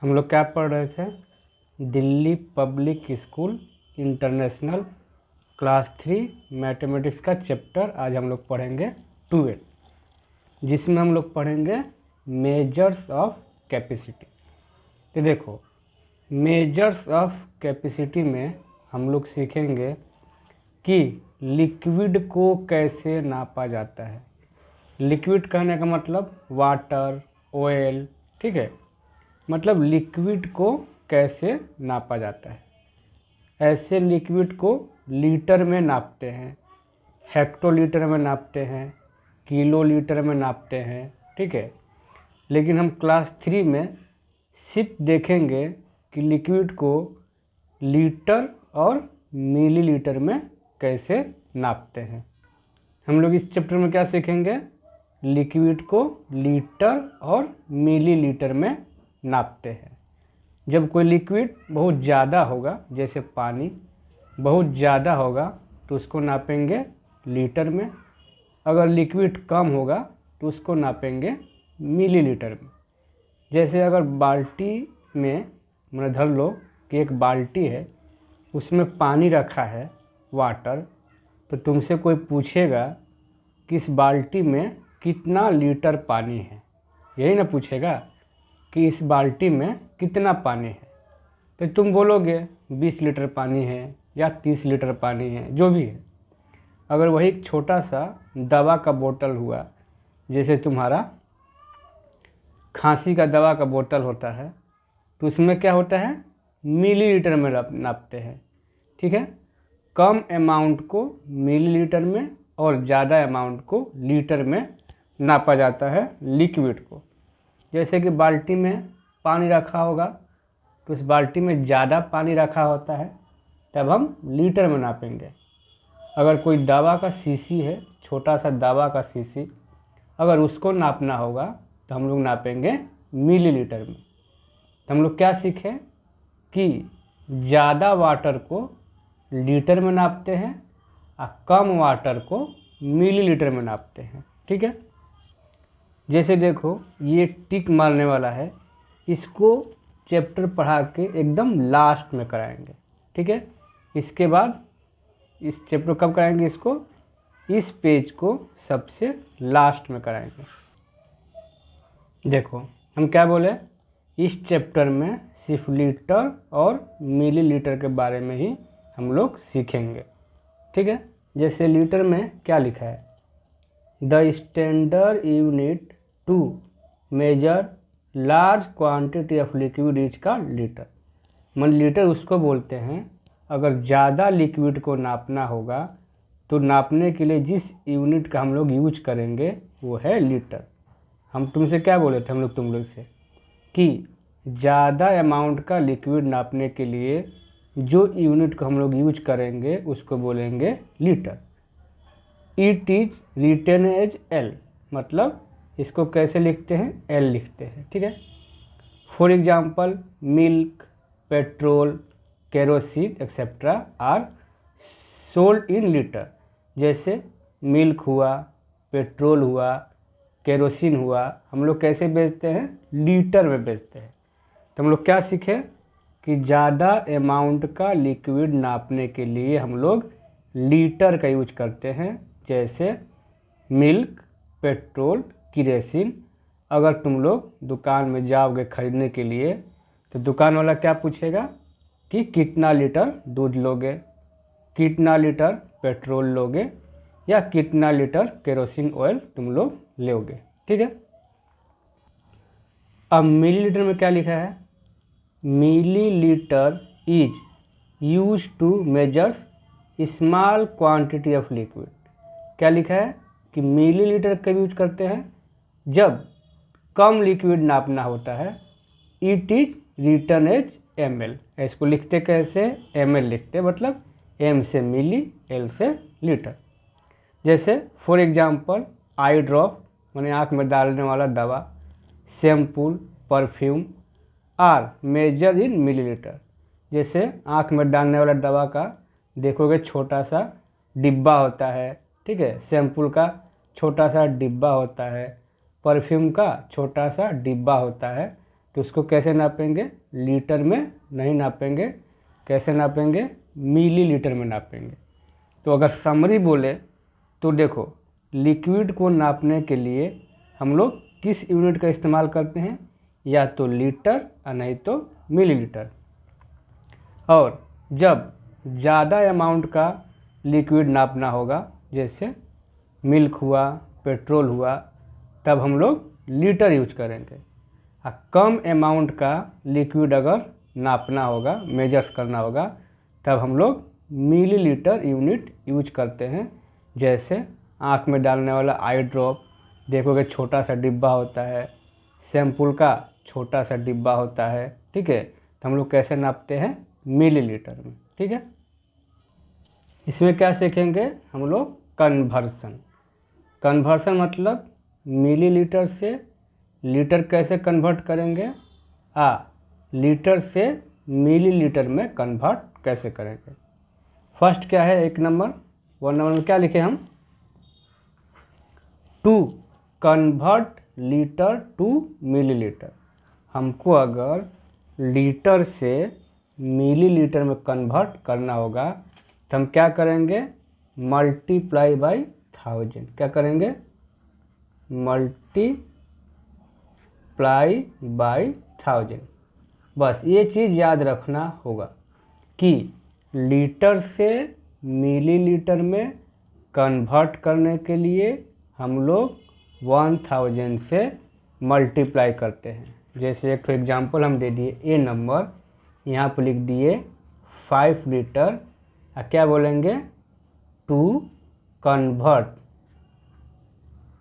हम लोग क्या पढ़ रहे थे? Delhi public school international class 3 mathematics का चैप्टर आज हम लोग पढ़ेंगे 12, जिसमें हम लोग पढ़ेंगे मेजर्स ऑफ कैपेसिटी। तो देखो, मेजर्स ऑफ कैपेसिटी में हम लोग सीखेंगे कि लिक्विड को कैसे नापा जाता है। लिक्विड कहने का मतलब वाटर, ऑयल, ठीक है, मतलब लिक्विड को कैसे नापा जाता है। ऐसे लिक्विड को लीटर में नापते हैं, हेक्टोलीटर में नापते हैं, किलो लीटर में नापते हैं, ठीक है। लेकिन हम क्लास 3 में सिर्फ देखेंगे कि लिक्विड को लीटर और मिलीलीटर में कैसे नापते हैं। हम लोग इस चैप्टर में क्या सीखेंगे? लिक्विड को लीटर और मिलीलीटर में नापते हैं। जब कोई लिक्विड बहुत ज़्यादा होगा, जैसे पानी बहुत ज़्यादा होगा तो उसको नापेंगे लीटर में। अगर लिक्विड कम होगा तो उसको नापेंगे मिलीलीटर में। जैसे अगर बाल्टी में मैंने धर लो कि एक बाल्टी है, उसमें पानी रखा है, वाटर, तो तुमसे कोई पूछेगा कि इस बाल्टी में कितना लीटर पानी है, यही ना पूछेगा कि इस बाल्टी में कितना पानी है। तो तुम बोलोगे 20 लीटर पानी है या 30 लीटर पानी है, जो भी है। अगर वही छोटा सा दवा का बोतल हुआ, जैसे तुम्हारा खांसी का दवा का बोतल होता है, तो उसमें क्या होता है? मिलीलीटर में नापते हैं, ठीक है। कम अमाउंट को मिलीलीटर में और ज़्यादा अमाउंट को लीटर में नापा जाता है लिक्विड को। जैसे कि बाल्टी में पानी रखा होगा तो उस बाल्टी में ज़्यादा पानी रखा होता है, तब हम लीटर में नापेंगे। अगर कोई दवा का शीशी है, छोटा सा दवा का शीशी, अगर उसको नापना होगा तो हम लोग नापेंगे मिलीलीटर में। तो हम लोग क्या सीखे कि ज़्यादा वाटर को लीटर में नापते हैं और कम वाटर को मिलीलीटर में नापते हैं, ठीक है। जैसे देखो, ये टिक मारने वाला है, इसको चैप्टर पढ़ा के एकदम लास्ट में कराएंगे, ठीक है। इसके बाद इस चैप्टर कब कराएंगे? इसको, इस पेज को सबसे लास्ट में कराएंगे। देखो, हम क्या बोले? इस चैप्टर में सिर्फ लीटर और मिलीलीटर के बारे में ही हम लोग सीखेंगे, ठीक है। जैसे लीटर में क्या लिखा है? The standard unit to measure large quantity of liquid is का लीटर। मन लीटर उसको बोलते हैं, अगर ज़्यादा लिक्विड को नापना होगा तो नापने के लिए जिस यूनिट का हम लोग यूज करेंगे वो है लीटर। हम तुमसे क्या बोले थे, तुम लोग से, कि ज़्यादा अमाउंट का लिक्विड नापने के लिए जो यूनिट को हम लोग यूज करेंगे उसको बोलेंगे litre. It is written as L, मतलब इसको कैसे लिखते हैं? एल लिखते हैं, ठीक है। For example, milk, petrol, kerosene etcetera are sold in litre. जैसे मिल्क हुआ, पेट्रोल हुआ, केरोसिन हुआ, हम लोग कैसे बेचते हैं? लीटर में बेचते हैं। तो हम लोग क्या सीखे कि ज़्यादा अमाउंट का लिक्विड नापने के लिए हम लोग लीटर का यूज करते हैं। जैसे मिल्क, पेट्रोल, केरोसिन। अगर तुम लोग दुकान में जाओगे खरीदने के लिए तो दुकान वाला क्या पूछेगा कि कितना लीटर दूध लोगे, कितना लीटर पेट्रोल लोगे, या कितना लीटर केरोसिन ऑयल तुम लोग लोगे, ठीक है। अब मिलीलीटर में क्या लिखा है? Millilitre is use to measures small quantity of liquid. क्या लिखा है कि मिलीलीटर कब यूज करते हैं? जब कम लिक्विड नापना होता है। It is written as M L. इसको लिखते कैसे? एम एल लिखते, मतलब एम से मिली, एल से लीटर। जैसे फॉर एग्जांपल, आई ड्रॉप माने आँख में डालने वाला दवा, shampoo, perfume are measure in millilitre. जैसे आँख में डालने वाला दवा का देखोगे छोटा सा डिब्बा होता है, ठीक है। शैम्पू का छोटा सा डिब्बा होता है, परफ्यूम का छोटा सा डिब्बा होता है, तो उसको कैसे नापेंगे, लीटर में नहीं नापेंगे, कैसे नापेंगे, मिली लीटर में नापेंगे। तो अगर समरी बोले तो देखो, लिक्विड को नापने के लिए हम लोग किस यूनिट का इस्तेमाल करते हैं, या तो लीटर और नहीं तो मिलीलीटर। और जब ज़्यादा अमाउंट का लिक्विड नापना होगा, जैसे मिल्क हुआ, पेट्रोल हुआ, तब हम लोग लीटर यूज करेंगे। और कम अमाउंट का लिक्विड अगर नापना होगा, मेजर्स करना होगा, तब हम लोग मिलीलीटर यूनिट यूज करते हैं। जैसे आँख में डालने वाला आई ड्रॉप, देखोगे छोटा सा डिब्बा होता है, शैम्पूल का छोटा सा डिब्बा होता है, ठीक है। तो हम लोग कैसे नापते हैं, मिलीलीटर में, ठीक है। इसमें क्या सीखेंगे हम लोग, कन्वर्सन। कन्वर्सन मतलब मिलीलीटर से लीटर कैसे कन्वर्ट करेंगे, लीटर से मिलीलीटर में कन्वर्ट कैसे करेंगे। फर्स्ट क्या है, 1 नंबर, 1 नंबर में क्या लिखे हम, to convert litre to millilitre. हमको अगर लीटर से मिलीलीटर में कन्वर्ट करना होगा तो हम क्या करेंगे, मल्टीप्लाई बाई 1000। क्या करेंगे, मल्टीप्लाई बाई 1000। बस ये चीज़ याद रखना होगा कि लीटर से मिलीलीटर में कन्वर्ट करने के लिए हम लोग 1000 से मल्टीप्लाई करते हैं। जैसे एक तो एग्जांपल हम दे दिए, ए नंबर, यहाँ पर लिख दिए 5 लीटर, क्या बोलेंगे, टू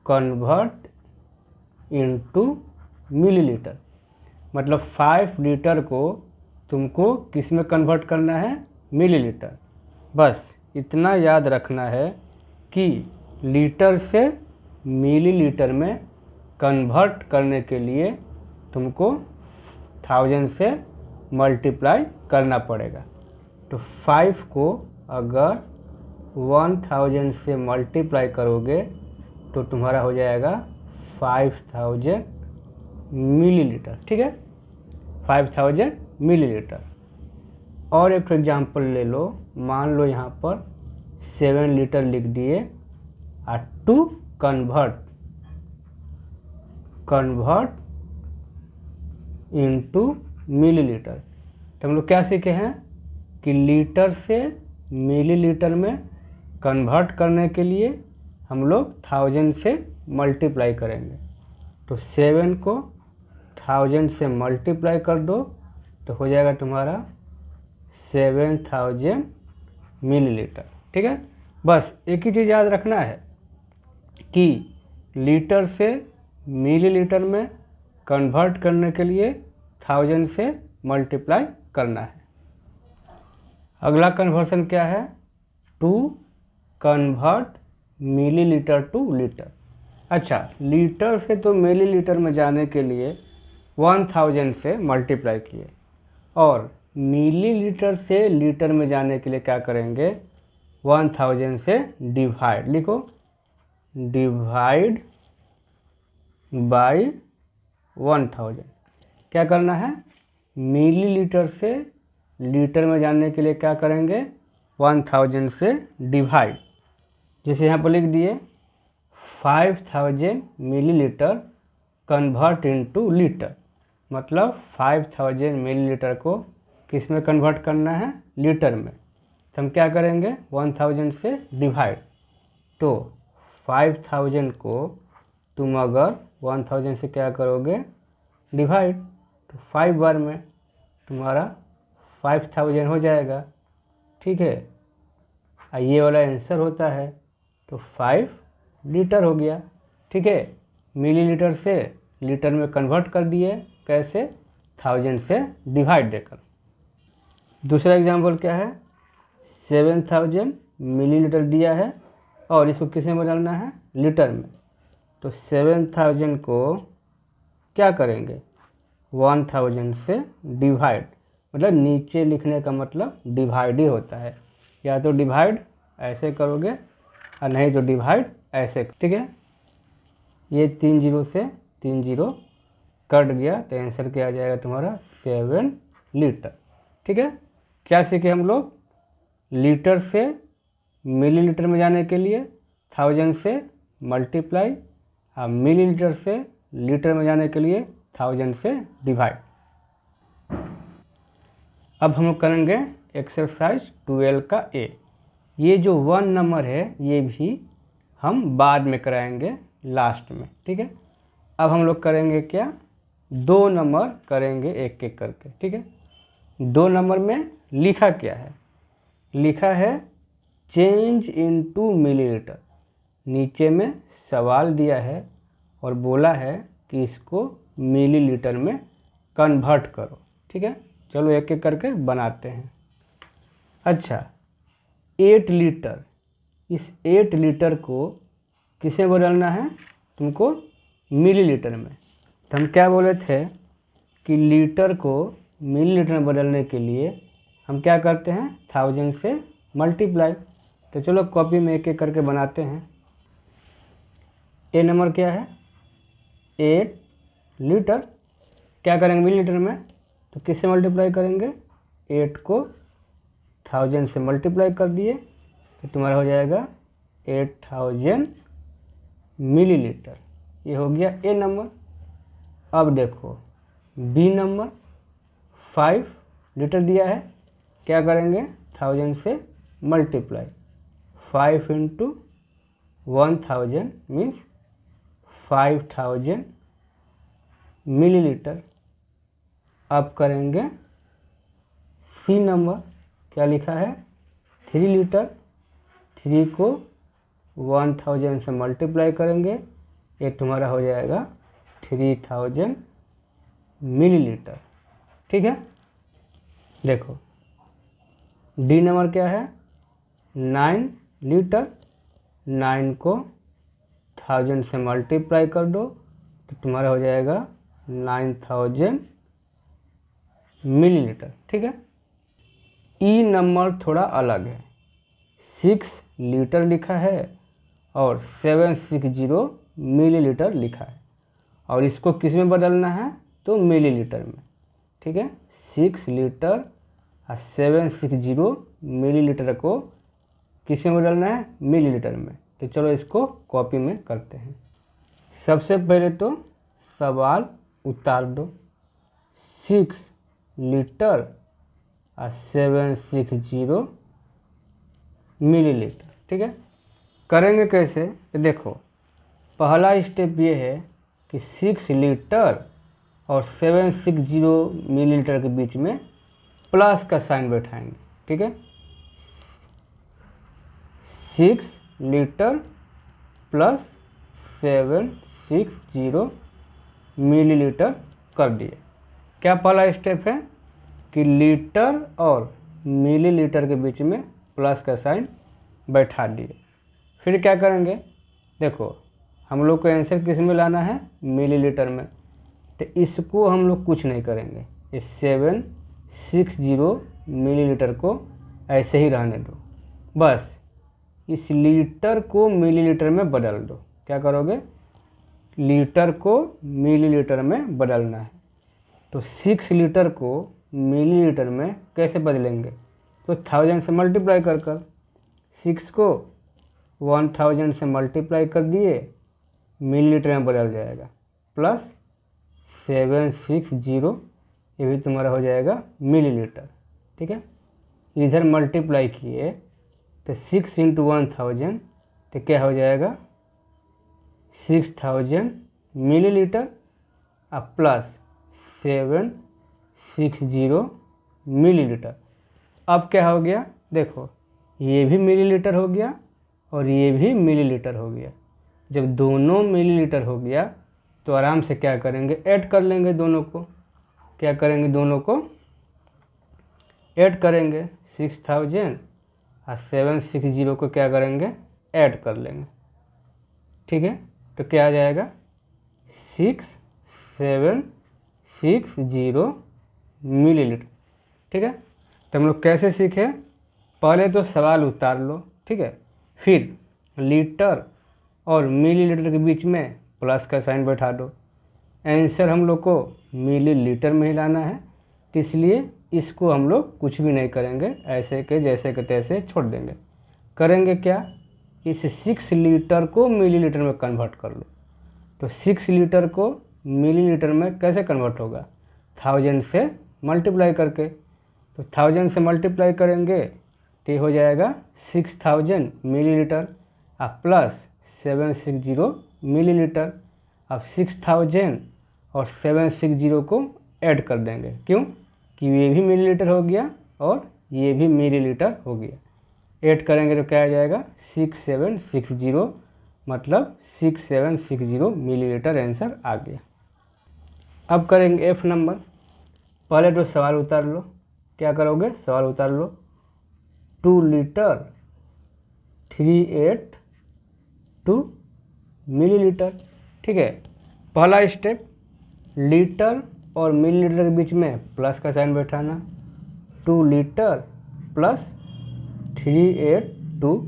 कन्वर्ट इनटू मिलीलीटर। मतलब 5 लीटर को तुमको किस में कन्वर्ट करना है, मिलीलीटर। बस इतना याद रखना है कि लीटर से मिलीलीटर में कन्वर्ट करने के लिए तुमको 1000 से मल्टीप्लाई करना पड़ेगा। तो 5 को अगर 1000 से मल्टीप्लाई करोगे तो तुम्हारा हो जाएगा 5000 मिलीलीटर, ठीक है, 5000 मिलीलीटर। और एक एग्जांपल ले लो, मान लो यहाँ पर 7 लीटर लिख दिए, और टू कन्वर्ट इनटू मिलीलीटर। तो हम लोग क्या सीखे हैं कि लीटर से मिलीलीटर में कन्वर्ट करने के लिए हम लोग 1000 से मल्टीप्लाई करेंगे। तो 7 को 1000 से मल्टीप्लाई कर दो तो हो जाएगा तुम्हारा 7000 मिलीलीटर, ठीक है। बस एक ही चीज़ याद रखना है कि लीटर से मिलीलीटर में कन्वर्ट करने के लिए 1000 से मल्टीप्लाई करना है। अगला कन्वर्सन क्या है, to convert millilitre to litre. अच्छा, लीटर से तो मिलीलीटर में जाने के लिए 1000 से मल्टीप्लाई किए, और मिलीलीटर से लीटर में जाने के लिए क्या करेंगे, 1000 से डिवाइड, लिखो डिवाइड बाई 1000। क्या करना है, मिलीलीटर से लीटर में जाने के लिए क्या करेंगे, 1000 से डिवाइड। जैसे यहाँ पर लिख दिए 5000 मिलीलीटर कन्वर्ट इनटू लीटर, मतलब 5000 मिलीलीटर को किस में कन्वर्ट करना है, लीटर में। तो हम क्या करेंगे, 1000 से डिवाइड। तो 5000 को तुम अगर 1000 से क्या करोगे, डिवाइड, तो 5 बार में तुम्हारा 5000 हो जाएगा, ठीक है। और ये वाला आंसर होता है, तो 5 लीटर हो गया, ठीक है। मिलीलीटर से लीटर में कन्वर्ट कर दिए, कैसे, 1000 से डिवाइड देकर। दूसरा एग्जांपल क्या है, 7000 मिलीलीटर दिया है और इसको किस में बदलना है, लीटर में। तो 7000 को क्या करेंगे, 1000 से डिवाइड, मतलब नीचे लिखने का मतलब डिवाइड ही होता है। या तो डिवाइड ऐसे करोगे और नहीं तो डिवाइड ऐसे, ठीक है। ये 3 0 से 3 0 कट गया तो आंसर क्या आ जाएगा तुम्हारा 7 लीटर। ठीक है, क्या सीखे हम लोग? लीटर से मिलीलीटर में जाने के लिए 1000 से मल्टीप्लाई, और मिलीलीटर से लीटर में जाने के लिए 1000 से डिवाइड। अब हम लोग करेंगे एक्सरसाइज 12 का ए। ये जो 1 नंबर है ये भी हम बाद में कराएंगे लास्ट में। ठीक है, अब हम लोग करेंगे क्या, 2 नंबर करेंगे एक एक करके। ठीक है, 2 नंबर में लिखा क्या है? लिखा है चेंज इनटू मिलीलीटर। नीचे में सवाल दिया है और बोला है कि इसको मिलीलीटर में कन्वर्ट करो। ठीक है, चलो एक एक करके बनाते हैं। अच्छा, 8 लीटर, इस 8 लीटर को किसे बदलना है तुमको? मिलीलीटर में। तो हम क्या बोले थे कि लीटर को मिलीलीटर में बदलने के लिए हम क्या करते हैं? 1000 से मल्टीप्लाई। तो चलो कॉपी में एक एक करके बनाते हैं। ए नंबर क्या है? 8 लीटर। क्या करेंगे मिलीलीटर में? तो किससे मल्टीप्लाई करेंगे? 8 को 1000 से मल्टीप्लाई कर दिए तो तुम्हारा हो जाएगा 8000 मिलीलीटर। ये हो गया ए नंबर। अब देखो बी नंबर, 5 लीटर दिया है। क्या करेंगे? 1000 से मल्टीप्लाई, 5 इंटू 1000 मीन्स 5000 मिलीलीटर। अब करेंगे सी नंबर, क्या लिखा है? 3 लीटर। 3 को 1000 से मल्टीप्लाई करेंगे, ये तुम्हारा हो जाएगा 3000 मिलीलीटर। ठीक है, देखो डी नंबर क्या है? 9 लीटर। 9 को 1000 से मल्टीप्लाई कर दो तो तुम्हारा हो जाएगा 9000 मिलीलीटर। ठीक है, ई नंबर थोड़ा अलग है। 6 लीटर लिखा है और 760 मिलीलीटर लिखा है, और इसको किस में बदलना है? तो मिलीलीटर में। ठीक है, 6 लीटर और 760 मिलीलीटर को किस में बदलना है? मिलीलीटर में। तो चलो इसको कॉपी में करते हैं। सबसे पहले तो सवाल उतार दो। 6 लीटर और 760 मिलीलीटर। ठीक है, करेंगे कैसे? तो देखो पहला स्टेप ये है कि 6 लीटर और 760 मिलीलीटर के बीच में प्लस का साइन बैठाएंगे। ठीक है, 6 लीटर प्लस 760 मिलीलीटर कर दिए। क्या पहला स्टेप है कि लीटर और मिलीलीटर के बीच में प्लस का साइन बैठा दिए। फिर क्या करेंगे? देखो हम लोग को आंसर किस में लाना है? मिलीलीटर में। तो इसको हम लोग कुछ नहीं करेंगे, इस 760 मिलीलीटर को ऐसे ही रहने दो। बस इस लीटर को मिलीलीटर में बदल दो। क्या करोगे? लीटर को मिलीलीटर में बदलना है। तो 6 लीटर को मिलीलीटर में कैसे बदलेंगे? तो 1000 से मल्टीप्लाई कर 6 को 1000 से मल्टीप्लाई कर दिए, मिलीलीटर में बदल जाएगा, प्लस 760, ये भी तुम्हारा हो जाएगा मिलीलीटर। ठीक है, इधर मल्टीप्लाई किए तो 6 इंटू 1000 तो क्या हो जाएगा? 6000 मिलीलीटर और प्लस 760 मिलीलीटर। अब क्या हो गया? देखो ये भी मिलीलीटर हो गया और ये भी मिलीलीटर हो गया। जब दोनों मिलीलीटर हो गया तो आराम से क्या करेंगे? ऐड कर लेंगे दोनों को। क्या करेंगे? दोनों को ऐड करेंगे। 6000 और 760 को क्या करेंगे? ऐड कर लेंगे। ठीक है, तो क्या आ जाएगा? 6760 मिलीलीटर। ठीक है, तो हम लोग कैसे सीखे? पहले तो सवाल उतार लो। ठीक है, फिर लीटर और मिलीलीटर के बीच में प्लस का साइन बैठा दो। आंसर हम लोग को मिलीलीटर में ही लाना है, तो इसलिए इसको हम लोग कुछ भी नहीं करेंगे, ऐसे के जैसे के तैसे छोड़ देंगे। करेंगे क्या, इस 6 लीटर को मिलीलीटर में कन्वर्ट कर लो। तो 6 लीटर को मिलीलीटर में कैसे कन्वर्ट होगा, 1000 से मल्टीप्लाई करके। तो 1000 से मल्टीप्लाई करेंगे तो हो जाएगा 6000 मिलीलीटर प्लस 760 मिलीलीटर। अब 6000 और 760 को ऐड कर देंगे, क्यों कि ये भी मिलीलीटर हो गया और ये भी मिलीलीटर हो गया। ऐड करेंगे तो क्या आ जाएगा 6760, मतलब 6760 मिलीलीटर आंसर आ गया। अब करेंगे F नंबर। पहले तो सवाल उतार लो, क्या करोगे, सवाल उतार लो। 2 लीटर 382 मिलीलीटर, ठीक है। पहला स्टेप, लीटर और मिलीलीटर के बीच में प्लस का साइन बैठाना। 2 लीटर प्लस 382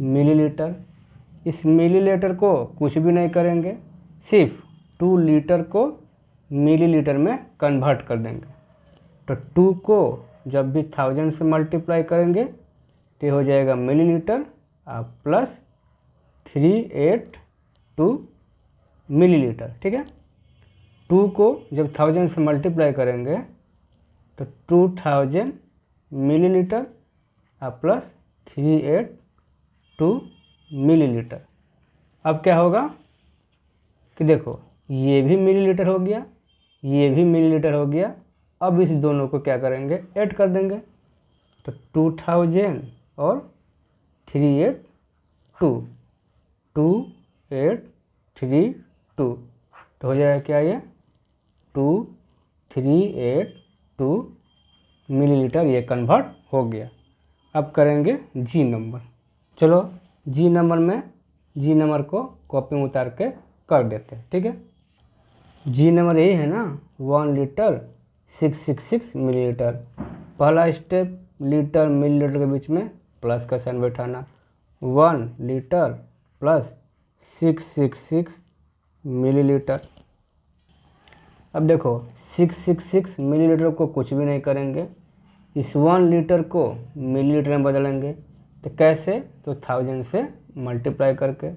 मिलीलीटर। इस मिलीलीटर को कुछ भी नहीं करेंगे, सिर्फ 2 लीटर को मिलीलीटर में कन्वर्ट कर देंगे। तो 2 को जब भी 1000 से मल्टीप्लाई करेंगे तो हो जाएगा मिलीलीटर प्लस 382 मिलीलीटर, ठीक है। 2 को जब 1000 से मल्टीप्लाई करेंगे तो 2000 मिलीलीटर प्लस 382 मिलीलीटर। अब क्या होगा कि देखो ये भी मिलीलीटर हो गया, ये भी मिलीलीटर हो गया। अब इस दोनों को क्या करेंगे, ऐड कर देंगे। तो 2000 और 382, 2832, तो हो जाएगा क्या ये 2382 मिलीलीटर, ये कन्वर्ट हो गया। अब करेंगे जी नंबर। चलो जी नंबर में, जी नंबर को कॉपी में उतार के कर देते हैं, ठीक है। जी नंबर यही है ना, 1 लीटर 666 मिलीलीटर। पहला स्टेप, लीटर मिलीलीटर के बीच में प्लस का साइन बैठाना। 1 लीटर प्लस 666 मिलीलीटर। अब देखो 666 मिलीलीटर को कुछ भी नहीं करेंगे, इस 1 लीटर को मिलीलीटर में बदलेंगे। तो कैसे, तो 1000 से मल्टीप्लाई करके।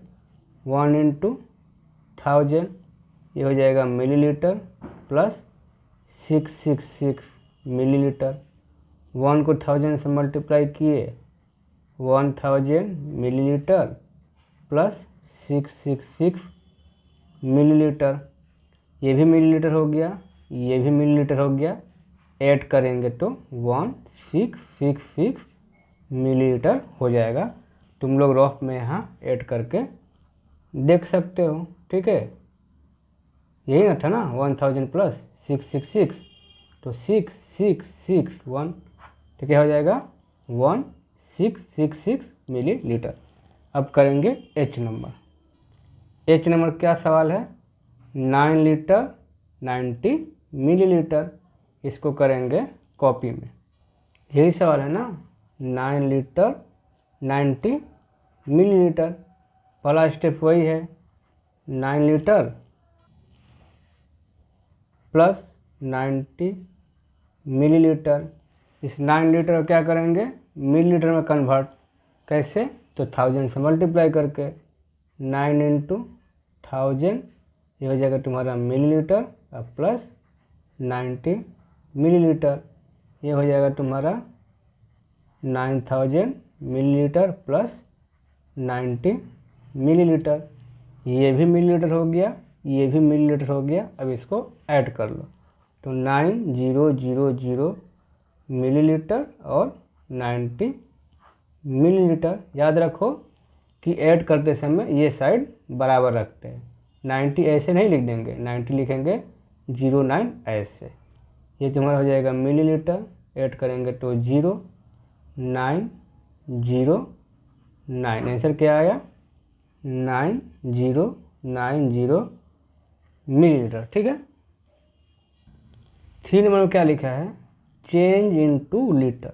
1 × 1000, ये हो जाएगा मिलीलीटर प्लस 666 मिलीलीटर। 1 को 1000 से मल्टीप्लाई किए, 1000 मिलीलीटर प्लस 666 मिलीलीटर। ये भी मिलीलीटर हो गया, ये भी मिलीलीटर हो गया। ऐड करेंगे तो 1666 मिलीलीटर हो जाएगा। तुम लोग रफ में यहाँ ऐड करके देख सकते हो, ठीक है। यही ना था ना, 1000 प्लस 666, तो 6661, तो क्या हो जाएगा 1666 मिलीलीटर। अब करेंगे एच नंबर। एच नंबर क्या सवाल है, 9 लीटर 90 मिलीलीटर। इसको करेंगे कॉपी में, यही सवाल है ना, 9 लीटर 90 मिलीलीटर। पहला स्टेप वही है, 9 लीटर प्लस 90 मिलीलीटर। इस 9 लीटर को क्या करेंगे, मिलीलीटर में कन्वर्ट। कैसे, तो 1000 से मल्टीप्लाई करके। 9 × 1000, ये हो जाएगा तुम्हारा मिलीलीटर प्लस 90 मिलीलीटर। ये हो जाएगा तुम्हारा 9000 मिलीलीटर प्लस 90 मिलीलीटर। ये भी मिलीलीटर हो गया, ये भी मिलीलीटर हो गया। अब इसको ऐड कर लो, तो 9000 मिलीलीटर और 90 मिलीलीटर। याद रखो कि ऐड करते समय ये साइड बराबर रखते हैं। 90 ऐसे नहीं लिख देंगे, 90 लिखेंगे 09 ऐसे। ये तुम्हारा हो जाएगा मिलीलीटर। ऐड करेंगे तो 0909। आंसर क्या आया, 9090 मिलीलीटर, ठीक है। 3 नंबर में क्या लिखा है, चेंज इनटू लीटर।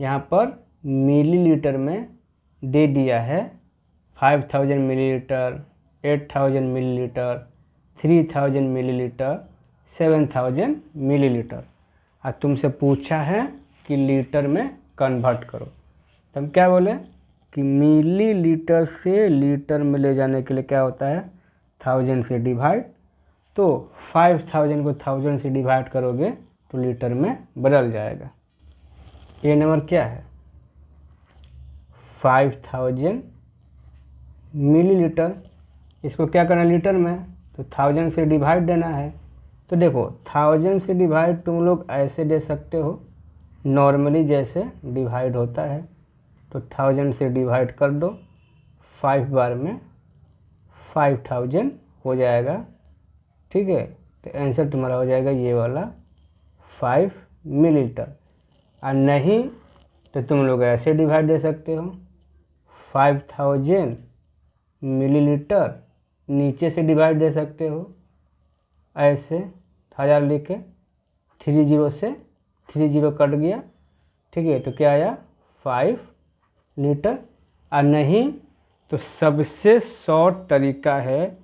यहाँ पर मिलीलीटर में दे दिया है 5000 मिलीलीटर, 8000 मिलीलीटर, 3000 मिलीलीटर, 7000 मिलीलीटर। और तुमसे पूछा है कि लीटर में कन्वर्ट करो, तो हम क्या बोले कि मिलीलीटर से लीटर में ले जाने के लिए क्या होता है, 1000 से डिवाइड। तो 5000 को 1000 से डिवाइड करोगे तो लीटर में बदल जाएगा। ये नंबर क्या है, 5000 मिलीलीटर। इसको क्या करना है लीटर में, तो 1000 से डिवाइड देना है। तो देखो 1000 से डिवाइड तुम लोग ऐसे दे सकते हो नॉर्मली जैसे डिवाइड होता है। तो 1000 से डिवाइड कर दो, 5 बार में 5000 हो जाएगा, ठीक है। तो आंसर तुम्हारा हो जाएगा ये वाला 5 मिलीलीटर। और नहीं तो तुम लोग ऐसे डिवाइड दे सकते हो, 5000 मिलीलीटर नीचे से डिवाइड दे सकते हो ऐसे 1000 लिखे, 30 से 30 कट गया, ठीक है। तो क्या आया 5 लीटर। और नहीं तो सबसे शॉर्ट तरीका है,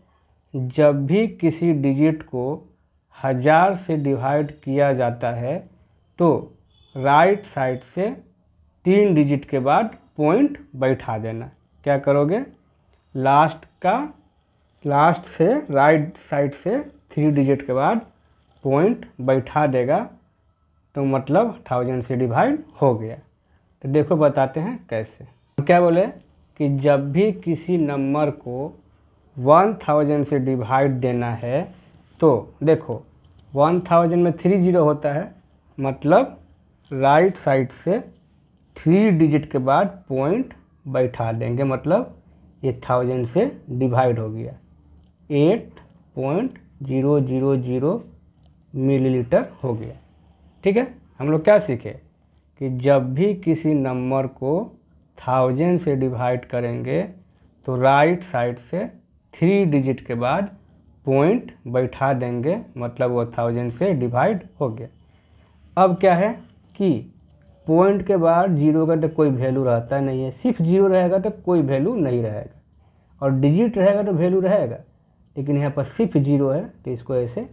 जब भी किसी डिजिट को 1000 से डिवाइड किया जाता है तो राइट साइड से 3 डिजिट के बाद पॉइंट बैठा देना। क्या करोगे, लास्ट से राइट साइड से 3 डिजिट के बाद पॉइंट बैठा देगा, तो मतलब 1000 से डिवाइड हो गया। तो देखो बताते हैं कैसे। क्या बोले कि जब भी किसी नंबर को 1000 से डिवाइड देना है तो देखो 1000 में 30 होता है, मतलब राइट साइड से 3 डिजिट के बाद पॉइंट बैठा देंगे, मतलब ये 1000 से डिवाइड हो गया, 8.000 मिलीलीटर हो गया, ठीक है। हम लोग क्या सीखे कि जब भी किसी नंबर को 1000 से डिवाइड करेंगे तो राइट साइड से 3 डिजिट के बाद पॉइंट बैठा देंगे, मतलब वो 1000 से डिवाइड हो गया। अब क्या है कि पॉइंट के बाद जीरो का तो कोई वैल्यू रहता नहीं है, सिर्फ जीरो रहेगा तो कोई वैल्यू नहीं रहेगा, और डिजिट रहेगा तो वैल्यू रहेगा, लेकिन यहाँ पर सिर्फ जीरो है तो इसको ऐसे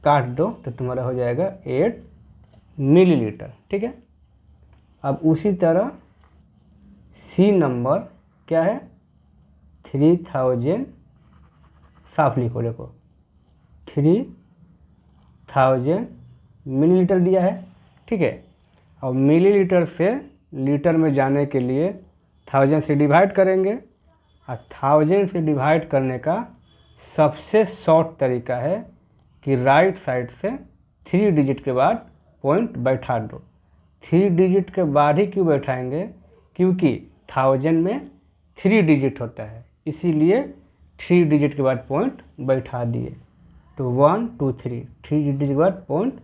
काट दो तो तुम्हारा हो जाएगा 8 मिलीलीटर, ठीक है। अब उसी तरह सी नंबर क्या है 3000, साफ लिखो, देखो 3000 मिलीलीटर दिया है, ठीक है। और मिलीलीटर से लीटर में जाने के लिए 1000 से डिवाइड करेंगे, और 1000 से डिवाइड करने का सबसे शॉर्ट तरीका है कि राइट साइड से 3 डिजिट के बाद पॉइंट बैठा दो। 3 डिजिट के बाद ही क्यों बैठाएंगे, क्योंकि 1000 में 3 डिजिट होता है, इसीलिए 3 डिजिट के बाद पॉइंट बैठा दिए। तो 1 2 3 डिजिट के बाद पॉइंट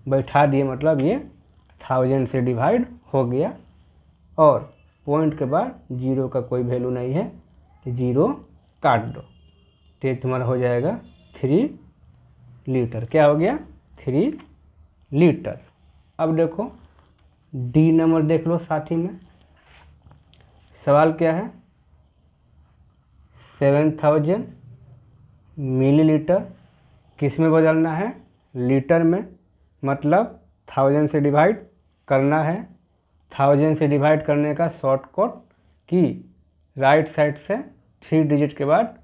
बैठा दिए, मतलब ये 1000 से डिवाइड हो गया, और पॉइंट के बाद जीरो का कोई वैल्यू नहीं है तो जीरो काट दो, तो ये तुम्हारा हो जाएगा 3 लीटर। क्या हो गया 3 लीटर। अब देखो डी नंबर देख लो साथी में, सवाल क्या है 7000 मिलीलीटर किस में बदलना है, लीटर में, मतलब 1000 से डिवाइड करना है। 1000 से डिवाइड करने का शॉर्टकट कि राइट साइड से 3 डिजिट के बाद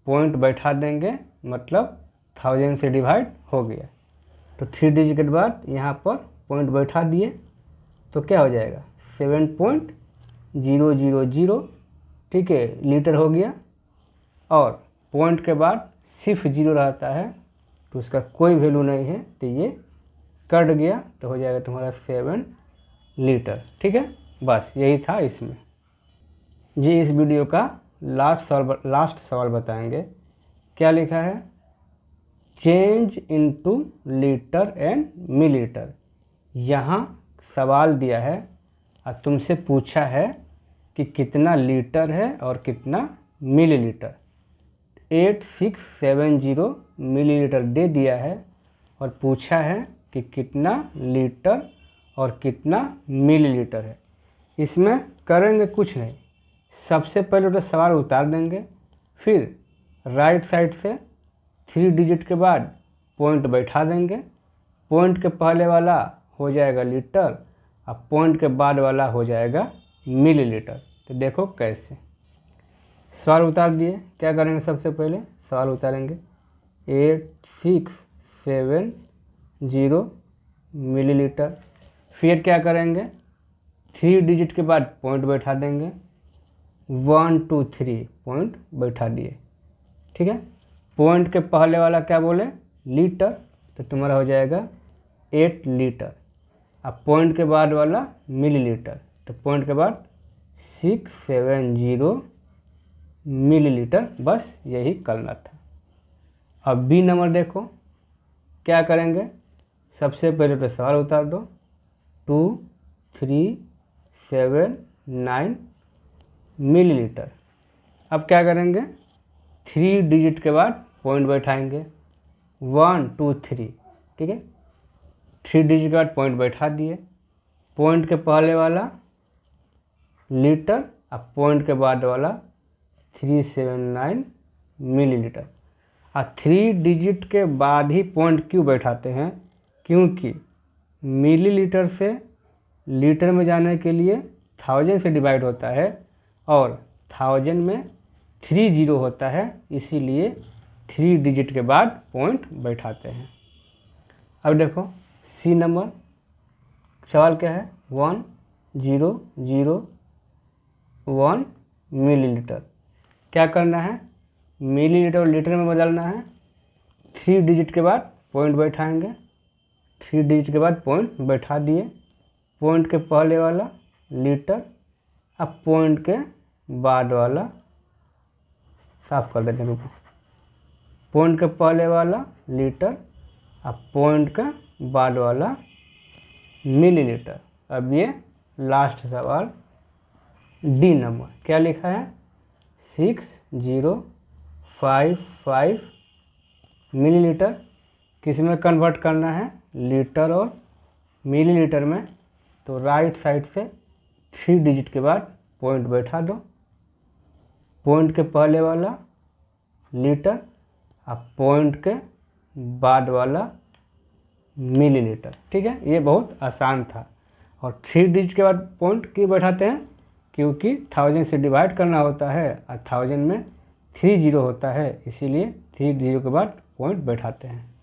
पॉइंट बैठा देंगे, मतलब 1000 से डिवाइड हो गया। तो 3 डिजिट के बाद यहाँ पर पॉइंट बैठा दिए तो क्या हो जाएगा 7.000, ठीक है, लीटर हो गया। और पॉइंट के बाद सिर्फ जीरो रहता है तो उसका कोई वैल्यू नहीं है, तो ये कट गया, तो हो जाएगा तुम्हारा 7 लीटर, ठीक है। बस यही था इसमें। ये इस वीडियो का लास्ट सवाल बताएंगे। क्या लिखा है, change into litre and millilitre. यहाँ सवाल दिया है और तुमसे पूछा है कि कितना लीटर है और कितना मिलीलीटर। 8670 मिलीलीटर दे दिया है और पूछा है कि कितना लीटर और कितना मिलीलीटर है। इसमें करेंगे कुछ नहीं, सबसे पहले तो सवाल उतार देंगे, फिर राइट साइड से 3 डिजिट के बाद पॉइंट बैठा देंगे। पॉइंट के पहले वाला हो जाएगा लीटर और पॉइंट के बाद वाला हो जाएगा मिलीलीटर। तो देखो कैसे सवाल उतार दिए। क्या करेंगे, सबसे पहले सवाल उतारेंगे 8670 मिलीलीटर। फिर क्या करेंगे, 3 डिजिट के बाद पॉइंट बैठा देंगे, 1 2 3 पॉइंट बैठा दिए। ठीक है, पॉइंट के पहले वाला क्या बोले, लीटर, तो तुम्हारा हो जाएगा 8 लीटर। अब पॉइंट के बाद वाला मिलीलीटर, तो पॉइंट के बाद 670 मिलीलीटर। बस यही करना था। अब बी नंबर देखो, क्या करेंगे, सबसे पहले तो सवाल उतार दो, 2379 मिलीलीटर। अब क्या करेंगे, 3 डिजिट के बाद पॉइंट बैठाएंगे, 1 2 3। ठीक है, 3 डिजिट के बाद पॉइंट बैठा दिए। पॉइंट के पहले वाला लीटर, अब पॉइंट के बाद वाला 379 मिलीलीटर। और 3 डिजिट के बाद ही पॉइंट क्यों बैठाते हैं, क्योंकि मिलीलीटर से लीटर में जाने के लिए 1000 से डिवाइड होता है और 1000 में 3 जीरो होता है, इसीलिए 3 डिजिट के बाद पॉइंट बैठाते हैं। अब देखो सी नंबर, सवाल क्या है, 1001 मिलीलीटर। क्या करना है, मिलीलीटर और लीटर में बदलना है। 3 डिजिट के बाद पॉइंट बैठाएंगे, 3 डिजिट के बाद पॉइंट बैठा दिए। पॉइंट के पहले वाला लीटर, अब पॉइंट के बाद वाला साफ कर देते हैं, रुको, पॉइंट के पहले वाला लीटर, अब पॉइंट के बाद वाला मिलीलीटर। अब ये लास्ट सवाल डी नंबर, क्या लिखा है, 6055 मिलीलीटर। किस में कन्वर्ट करना है, लीटर और मिलीलीटर में, तो राइट साइड से 3 डिजिट के बाद पॉइंट बैठा दो। पॉइंट के पहले वाला लीटर, अब पॉइंट के बाद वाला मिलीलीटर। ठीक है, ये बहुत आसान था। और 3 डिजिट के बाद पॉइंट क्यों बैठाते हैं, क्योंकि 1000 से डिवाइड करना होता है और 1000 में 3 जीरो होता है, इसीलिए 3 जीरो के बाद पॉइंट बैठाते हैं।